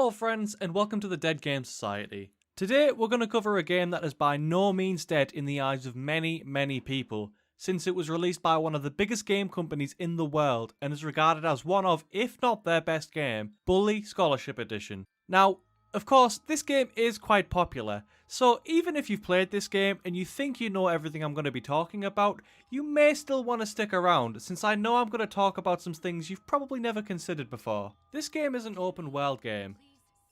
Hello friends and welcome to the Dead Game Society. Today we're going to cover a game that is by no means dead in the eyes of many people, since it was released by one of the biggest game companies in the world and is regarded as one of, if not their best game, Bully Scholarship Edition. Now, of course, this game is quite popular, so even if you've played this game and you think you know everything I'm going to be talking about, you may still want to stick around, since I know I'm going to talk about some things you've probably never considered before. This game is an open world game,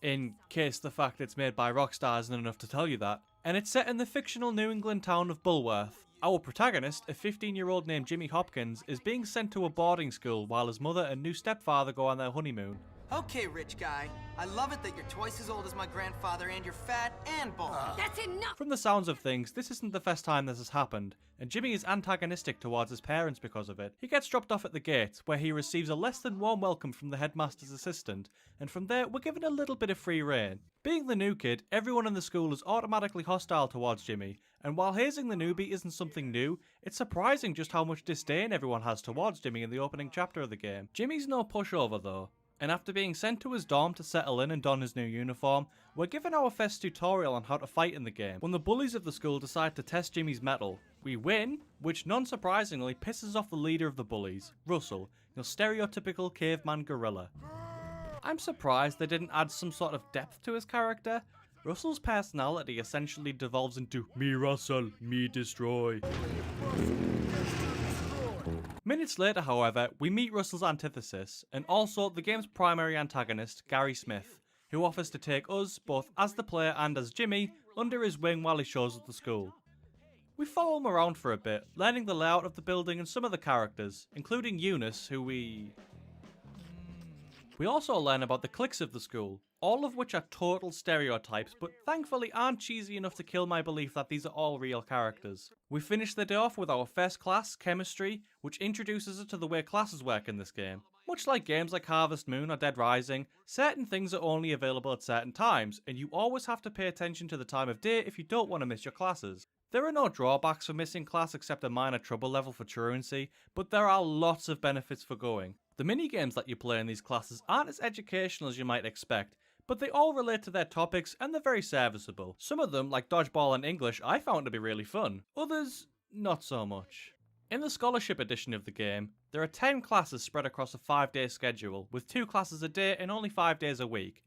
in case the fact it's made by Rockstar isn't enough to tell you that, and it's set in the fictional New England town of Bulworth. Our protagonist, a 15-year-old named Jimmy Hopkins, is being sent to a boarding school while his mother and new stepfather go on their honeymoon. Okay, rich guy. I love it that you're twice as old as my grandfather and you're fat and bald. That's enough! From the sounds of things, this isn't the first time this has happened, and Jimmy is antagonistic towards his parents because of it. He gets dropped off at the gate, where he receives a less than warm welcome from the headmaster's assistant, and from there we're given a little bit of free reign. Being the new kid, everyone in the school is automatically hostile towards Jimmy, and while hazing the newbie isn't something new, it's surprising just how much disdain everyone has towards Jimmy in the opening chapter of the game. Jimmy's no pushover though, and after being sent to his dorm to settle in and don his new uniform, we're given our first tutorial on how to fight in the game, when the bullies of the school decide to test Jimmy's mettle. We win, which non-surprisingly pisses off the leader of the bullies, Russell, your stereotypical caveman gorilla. I'm surprised they didn't add some sort of depth to his character. Russell's personality essentially devolves into me Russell, me destroy. Minutes later, however, we meet Russell's antithesis, and also the game's primary antagonist, Gary Smith, who offers to take us, both as the player and as Jimmy, under his wing while he shows us the school. We follow him around for a bit, learning the layout of the building and some of the characters, including Eunice, who we also learn about the cliques of the school, all of which are total stereotypes, but thankfully aren't cheesy enough to kill my belief that these are all real characters. We finish the day off with our first class, Chemistry, which introduces us to the way classes work in this game. Much like games like Harvest Moon or Dead Rising, certain things are only available at certain times, and you always have to pay attention to the time of day if you don't want to miss your classes. There are no drawbacks for missing class except a minor trouble level for truancy, but there are lots of benefits for going. The minigames that you play in these classes aren't as educational as you might expect, but they all relate to their topics and they're very serviceable. Some of them, like Dodgeball and English, I found to be really fun. Others, not so much. In the Scholarship edition of the game, there are 10 classes spread across a 5-day schedule, with 2 classes a day and only 5 days a week.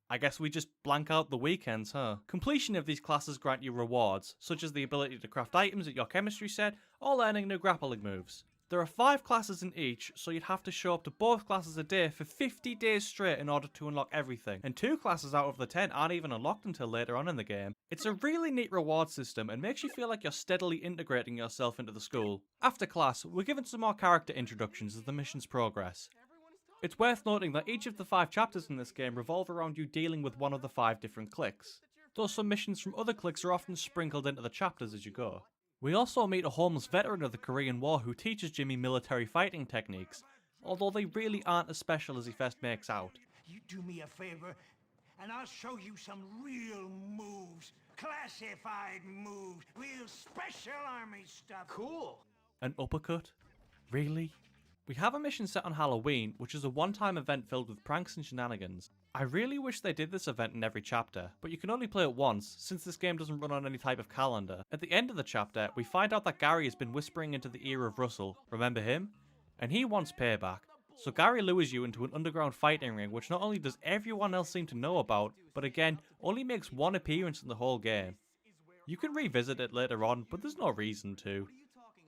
I guess we just blank out the weekends, huh? Completion of these classes grant you rewards, such as the ability to craft items at your chemistry set, or learning new grappling moves. There are 5 classes in each, so you'd have to show up to both classes a day for 50 days straight in order to unlock everything, and 2 classes out of the 10 aren't even unlocked until later on in the game. It's a really neat reward system and makes you feel like you're steadily integrating yourself into the school. After class, we're given some more character introductions as the missions progress. It's worth noting that each of the 5 chapters in this game revolve around you dealing with one of the 5 different cliques, though some missions from other cliques are often sprinkled into the chapters as you go. We also meet a homeless veteran of the Korean War who teaches Jimmy military fighting techniques, although they really aren't as special as he first makes out. You do me a favor, and I'll show you some real moves. Classified moves. Real special army stuff. Cool. An uppercut? Really? We have a mission set on Halloween, which is a one-time event filled with pranks and shenanigans. I really wish they did this event in every chapter, but you can only play it once, since this game doesn't run on any type of calendar. At the end of the chapter, we find out that Gary has been whispering into the ear of Russell, remember him? And he wants payback. So Gary lures you into an underground fighting ring, which not only does everyone else seem to know about, but again, only makes one appearance in the whole game. You can revisit it later on, but there's no reason to.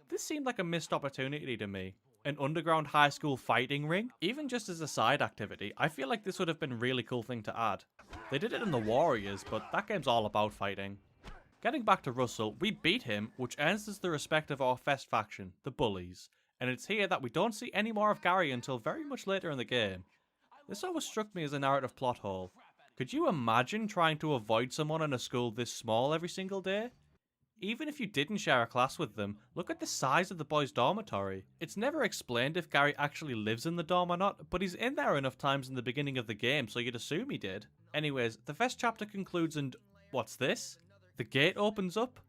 This seemed like a missed opportunity to me. An underground high school fighting ring? Even just as a side activity, I feel like this would have been a really cool thing to add. They did it in the Warriors, but that game's all about fighting. Getting back to Russell, we beat him, which earns us the respect of our first faction, the Bullies. And it's here that we don't see any more of Gary until very much later in the game. This always struck me as a narrative plot hole. Could you imagine trying to avoid someone in a school this small every single day? Even if you didn't share a class with them, look at the size of the boys' dormitory. It's never explained if Gary actually lives in the dorm or not, but he's in there enough times in the beginning of the game, so you'd assume he did. Anyways, the first chapter concludes and what's this? The gate opens up?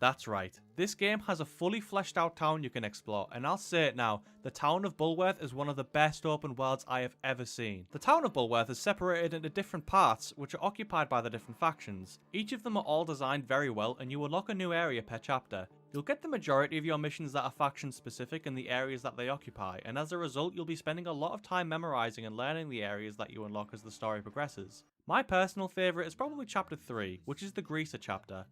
That's right, this game has a fully fleshed out town you can explore, and I'll say it now, the town of Bulworth is one of the best open worlds I have ever seen. The town of Bulworth is separated into different parts, which are occupied by the different factions. Each of them are all designed very well, and you unlock a new area per chapter. You'll get the majority of your missions that are faction specific in the areas that they occupy, and as a result you'll be spending a lot of time memorizing and learning the areas that you unlock as the story progresses. My personal favourite is probably chapter 3, which is the Greaser chapter.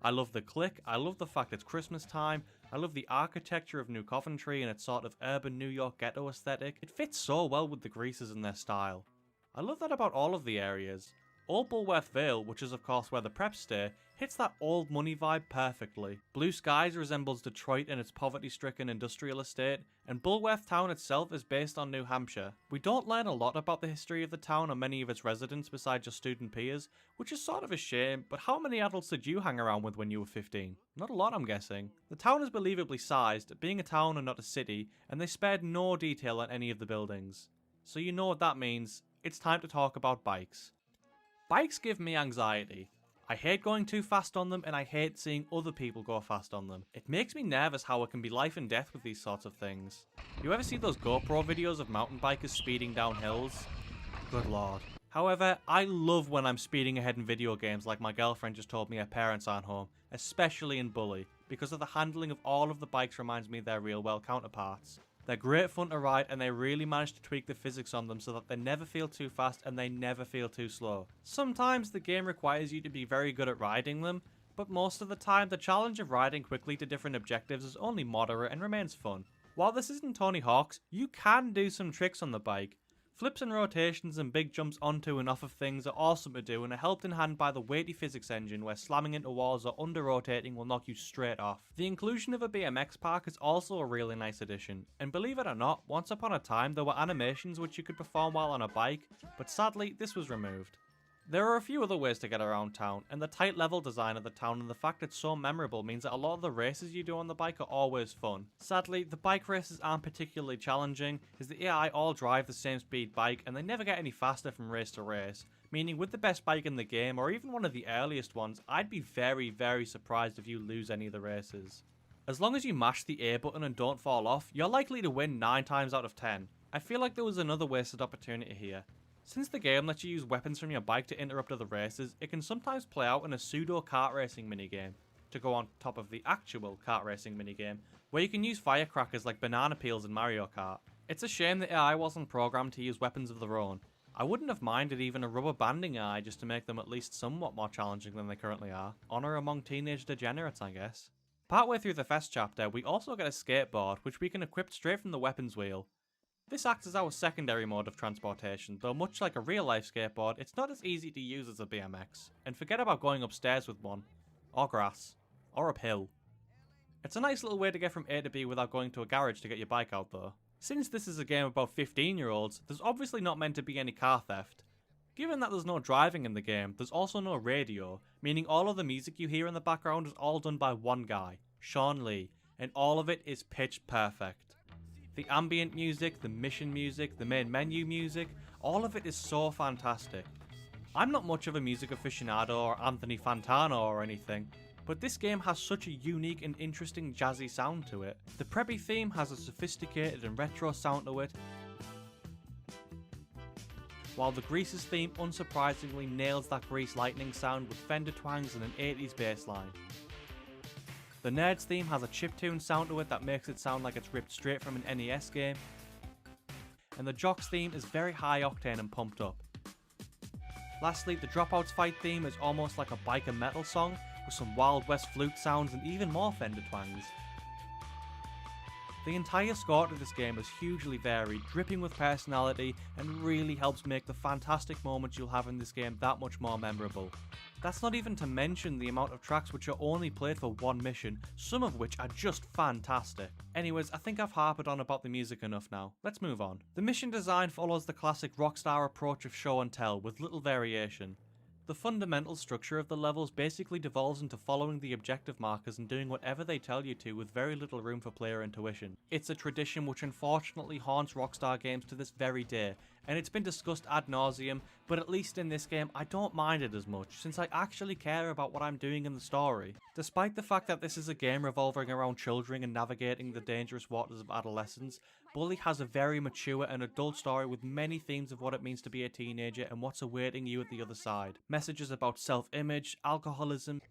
I love the Clique, I love the fact it's Christmas time, I love the architecture of New Coventry and its sort of urban New York ghetto aesthetic. It fits so well with the Greasers and their style. I love that about all of the areas. Old Bulworth Vale, which is of course where the preps stay, hits that old money vibe perfectly. Blue Skies resembles Detroit and its poverty-stricken industrial estate, and Bulworth town itself is based on New Hampshire. We don't learn a lot about the history of the town or many of its residents besides your student peers, which is sort of a shame, but how many adults did you hang around with when you were 15? Not a lot, I'm guessing. The town is believably sized, being a town and not a city, and they spared no detail on any of the buildings. So you know what that means, it's time to talk about bikes. Bikes give me anxiety. I hate going too fast on them and I hate seeing other people go fast on them. It makes me nervous how it can be life and death with these sorts of things. You ever see those GoPro videos of mountain bikers speeding down hills? Good lord. However, I love when I'm speeding ahead in video games like my girlfriend just told me her parents aren't home, especially in Bully, because of the handling of all of the bikes reminds me of their real world counterparts. They're great fun to ride and they really manage to tweak the physics on them so that they never feel too fast and they never feel too slow. Sometimes the game requires you to be very good at riding them, but most of the time the challenge of riding quickly to different objectives is only moderate and remains fun. While this isn't Tony Hawk's, you can do some tricks on the bike. Flips and rotations and big jumps onto and off of things are awesome to do and are helped in hand by the weighty physics engine where slamming into walls or under rotating will knock you straight off. The inclusion of a BMX park is also a really nice addition, and believe it or not, once upon a time there were animations which you could perform while on a bike, but sadly this was removed. There are a few other ways to get around town, and the tight level design of the town and the fact it's so memorable means that a lot of the races you do on the bike are always fun. Sadly, the bike races aren't particularly challenging, as the AI all drive the same speed bike and they never get any faster from race to race, meaning with the best bike in the game, or even one of the earliest ones, I'd be very surprised if you lose any of the races. As long as you mash the A button and don't fall off, you're likely to win 9 times out of 10. I feel like there was another wasted opportunity here. Since the game lets you use weapons from your bike to interrupt other races, it can sometimes play out in a pseudo kart racing minigame, to go on top of the actual kart racing minigame, where you can use firecrackers like banana peels in Mario Kart. It's a shame the AI wasn't programmed to use weapons of their own. I wouldn't have minded even a rubber banding AI just to make them at least somewhat more challenging than they currently are. Honour among teenage degenerates, I guess. Partway through the Fest chapter, we also get a skateboard, which we can equip straight from the weapons wheel. This acts as our secondary mode of transportation, though much like a real-life skateboard, it's not as easy to use as a BMX, and forget about going upstairs with one, or grass, or uphill. It's a nice little way to get from A to B without going to a garage to get your bike out though. Since this is a game about 15-year-olds, there's obviously not meant to be any car theft. Given that there's no driving in the game, there's also no radio, meaning all of the music you hear in the background is all done by one guy, Sean Lee, and all of it is pitch perfect. The ambient music, the mission music, the main menu music, all of it is so fantastic. I'm not much of a music aficionado or Anthony Fantano or anything, but this game has such a unique and interesting jazzy sound to it. The preppy theme has a sophisticated and retro sound to it, while the Greases theme unsurprisingly nails that Grease lightning sound with Fender twangs and an 80s bass line. The Nerds theme has a chiptune sound to it that makes it sound like it's ripped straight from an NES game. And the Jocks theme is very high octane and pumped up. Lastly, the Dropouts fight theme is almost like a biker metal song with some Wild West flute sounds and even more Fender twangs. The entire score to this game is hugely varied, dripping with personality, and really helps make the fantastic moments you'll have in this game that much more memorable. That's not even to mention the amount of tracks which are only played for one mission, some of which are just fantastic. Anyways, I think I've harped on about the music enough now. Let's move on. The mission design follows the classic Rockstar approach of show and tell with little variation. The fundamental structure of the levels basically devolves into following the objective markers and doing whatever they tell you to with very little room for player intuition. It's a tradition which unfortunately haunts Rockstar games to this very day, and it's been discussed ad nauseum, but at least in this game I don't mind it as much, since I actually care about what I'm doing in the story. Despite the fact that this is a game revolving around children and navigating the dangerous waters of adolescence, Bully has a very mature and adult story with many themes of what it means to be a teenager and what's awaiting you at the other side. Messages about self-image, alcoholism,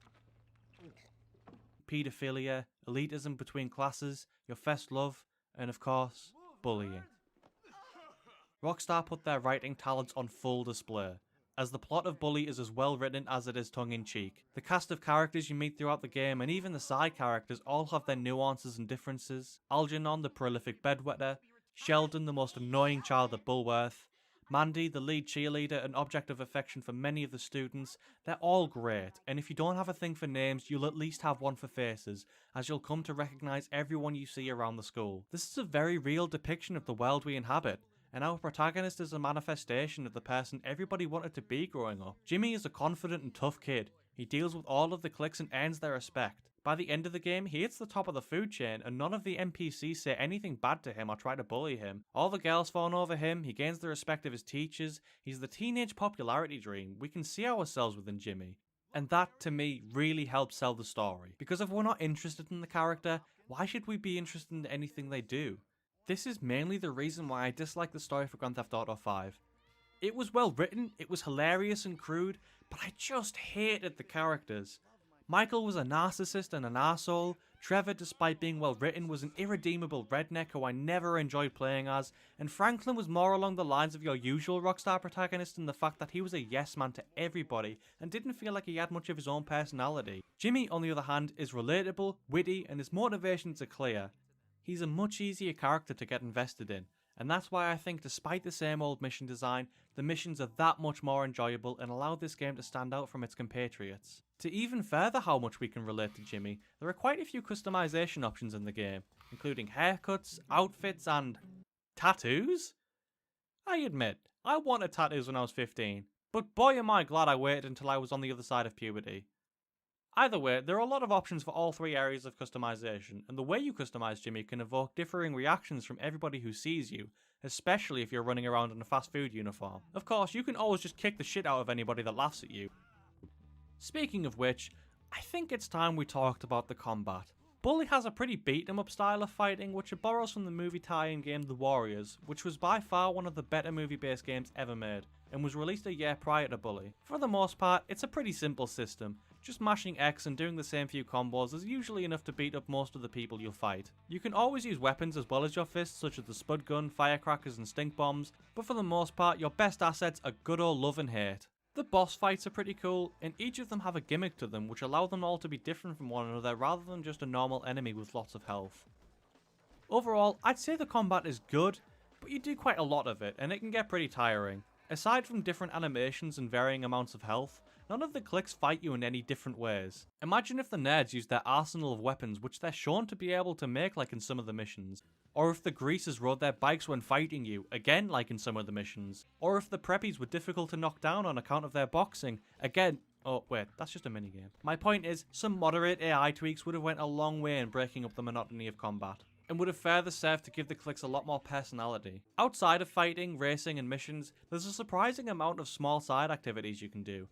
paedophilia, elitism between classes, your first love, and of course, bullying. Rockstar put their writing talents on full display, as the plot of Bully is as well written as it is tongue-in-cheek. The cast of characters you meet throughout the game, and even the side characters, all have their nuances and differences. Algernon, the prolific bedwetter, Sheldon, the most annoying child at Bulworth, Mandy, the lead cheerleader and object of affection for many of the students, they're all great, and if you don't have a thing for names, you'll at least have one for faces, as you'll come to recognise everyone you see around the school. This is a very real depiction of the world we inhabit, and our protagonist is a manifestation of the person everybody wanted to be growing up. Jimmy is a confident and tough kid. He deals with all of the cliques and earns their respect. By the end of the game, he hits the top of the food chain, and none of the NPCs say anything bad to him or try to bully him. All the girls fawn over him, he gains the respect of his teachers, he's the teenage popularity dream. We can see ourselves within Jimmy. And that, to me, really helps sell the story. Because if we're not interested in the character, why should we be interested in anything they do? This is mainly the reason why I dislike the story for Grand Theft Auto 5. It was well written, it was hilarious and crude, but I just hated the characters. Michael was a narcissist and an arsehole. Trevor, despite being well written, was an irredeemable redneck who I never enjoyed playing as, and Franklin was more along the lines of your usual Rockstar protagonist in the fact that he was a yes man to everybody and didn't feel like he had much of his own personality. Jimmy, on the other hand, is relatable, witty, and his motivations are clear. He's a much easier character to get invested in, and that's why I think despite the same old mission design, the missions are that much more enjoyable and allow this game to stand out from its compatriots. To even further how much we can relate to Jimmy, there are quite a few customization options in the game, including haircuts, outfits, and tattoos? I admit, I wanted tattoos when I was 15, but boy am I glad I waited until I was on the other side of puberty. Either way, there are a lot of options for all three areas of customization, and the way you customize Jimmy can evoke differing reactions from everybody who sees you, especially if you're running around in a fast food uniform. Of course, you can always just kick the shit out of anybody that laughs at you. Speaking of which, I think it's time we talked about the combat. Bully has a pretty beat-em-up style of fighting, which it borrows from the movie tie-in game The Warriors, which was by far one of the better movie-based games ever made, and was released a year prior to Bully. For the most part, it's a pretty simple system. Just mashing X and doing the same few combos is usually enough to beat up most of the people you'll fight. You can always use weapons as well as your fists, such as the spud gun, firecrackers and stink bombs, but for the most part your best assets are good old love and hate. The boss fights are pretty cool, and each of them have a gimmick to them which allow them all to be different from one another rather than just a normal enemy with lots of health. Overall, I'd say the combat is good, but you do quite a lot of it and it can get pretty tiring. Aside from different animations and varying amounts of health, none of the cliques fight you in any different ways. Imagine if the nerds used their arsenal of weapons which they're shown to be able to make like in some of the missions. Or if the greasers rode their bikes when fighting you, again like in some of the missions. Or if the preppies were difficult to knock down on account of their boxing, again. Oh wait, that's just a minigame. My point is, some moderate AI tweaks would have went a long way in breaking up the monotony of combat, and would have further served to give the cliques a lot more personality. Outside of fighting, racing and missions, there's a surprising amount of small side activities you can do.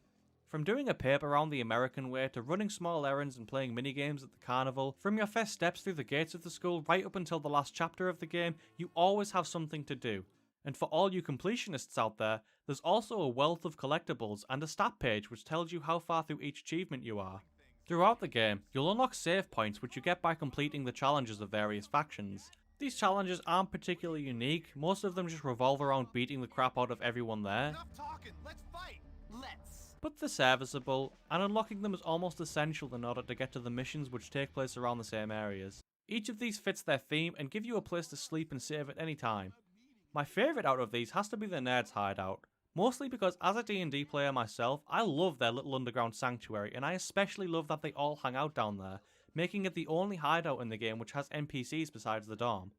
From doing a paper round the American way to running small errands and playing minigames at the carnival, from your first steps through the gates of the school right up until the last chapter of the game, you always have something to do. And for all you completionists out there, there's also a wealth of collectibles and a stat page which tells you how far through each achievement you are. Throughout the game, you'll unlock save points which you get by completing the challenges of various factions. These challenges aren't particularly unique, most of them just revolve around beating the crap out of everyone there. Enough talking, let's fight! Let's! But they're serviceable, and unlocking them is almost essential in order to get to the missions which take place around the same areas. Each of these fits their theme and give you a place to sleep and save at any time. My favourite out of these has to be the Nerds hideout, mostly because as a D&D player myself, I love their little underground sanctuary, and I especially love that they all hang out down there, making it the only hideout in the game which has NPCs besides the dorm.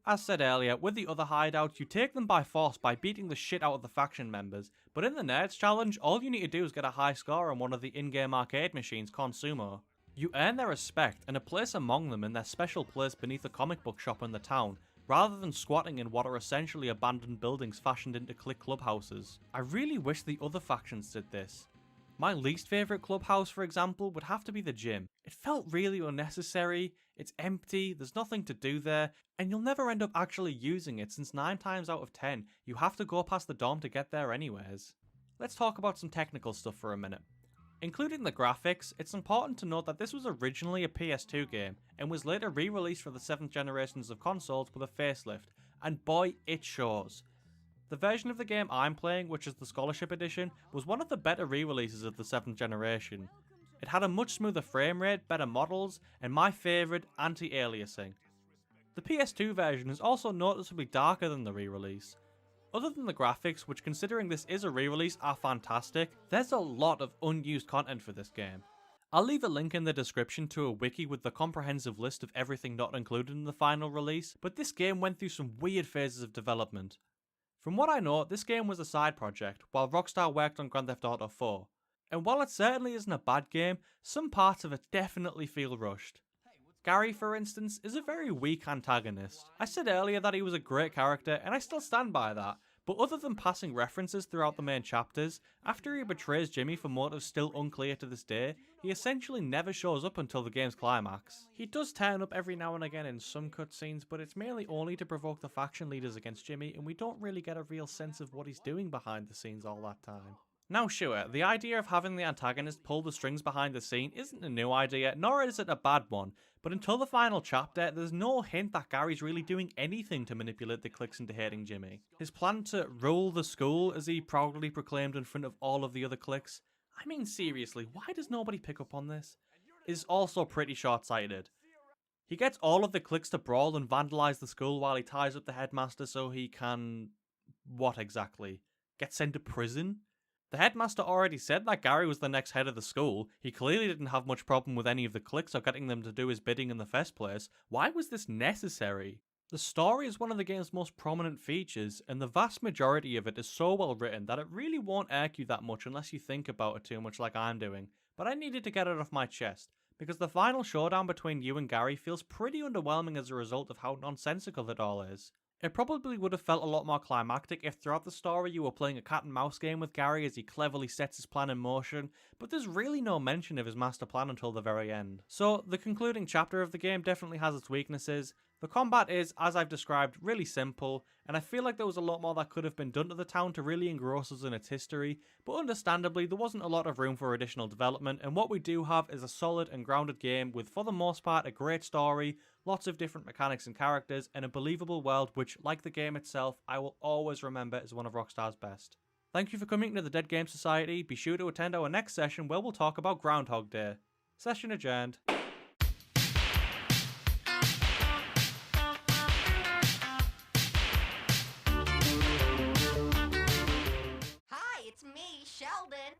As said earlier, with the other hideouts, you take them by force by beating the shit out of the faction members, but in the Nerds Challenge, all you need to do is get a high score on one of the in-game arcade machines, Consumo. You earn their respect and a place among them in their special place beneath a comic book shop in the town, rather than squatting in what are essentially abandoned buildings fashioned into clique clubhouses. I really wish the other factions did this. My least favourite clubhouse, for example, would have to be the gym. It felt really unnecessary, it's empty, there's nothing to do there, and you'll never end up actually using it since 9 times out of 10 you have to go past the dorm to get there anyways. Let's talk about some technical stuff for a minute. Including the graphics, it's important to note that this was originally a PS2 game and was later re-released for the 7th generations of consoles with a facelift, and boy, it shows. The version of the game I'm playing, which is the Scholarship Edition, was one of the better re-releases of the 7th generation. It had a much smoother frame rate, better models, and my favourite, anti-aliasing. The PS2 version is also noticeably darker than the re-release. Other than the graphics, which considering this is a re-release are fantastic, there's a lot of unused content for this game. I'll leave a link in the description to a wiki with the comprehensive list of everything not included in the final release, but this game went through some weird phases of development. From what I know, this game was a side project, while Rockstar worked on Grand Theft Auto 4. And while it certainly isn't a bad game, some parts of it definitely feel rushed. Gary, for instance, is a very weak antagonist. I said earlier that he was a great character, and I still stand by that, but other than passing references throughout the main chapters, after he betrays Jimmy for motives still unclear to this day, he essentially never shows up until the game's climax. He does turn up every now and again in some cutscenes, but it's mainly only to provoke the faction leaders against Jimmy, and we don't really get a real sense of what he's doing behind the scenes all that time. Now sure, the idea of having the antagonist pull the strings behind the scene isn't a new idea, nor is it a bad one, but until the final chapter, there's no hint that Gary's really doing anything to manipulate the cliques into hating Jimmy. His plan to rule the school, as he proudly proclaimed in front of all of the other cliques, I mean seriously, why does nobody pick up on this? Is also pretty short-sighted. He gets all of the cliques to brawl and vandalise the school while he ties up the headmaster so he can... what exactly? Get sent to prison? The headmaster already said that Gary was the next head of the school. He clearly didn't have much problem with any of the cliques or getting them to do his bidding in the first place. Why was this necessary? The story is one of the game's most prominent features, and the vast majority of it is so well written that it really won't irk you that much unless you think about it too much like I'm doing. But I needed to get it off my chest, because the final showdown between you and Gary feels pretty underwhelming as a result of how nonsensical it all is. It probably would have felt a lot more climactic if throughout the story you were playing a cat and mouse game with Gary as he cleverly sets his plan in motion, but there's really no mention of his master plan until the very end. So the concluding chapter of the game definitely has its weaknesses. The combat is, as I've described, really simple, and I feel like there was a lot more that could have been done to the town to really engross us in its history, but understandably there wasn't a lot of room for additional development, and what we do have is a solid and grounded game with, for the most part, a great story, lots of different mechanics and characters, and a believable world which, like the game itself, I will always remember as one of Rockstar's best. Thank you for coming to the Dead Game Society. Be sure to attend our next session where we'll talk about Groundhog Day. Session adjourned. Hi, it's me, Sheldon.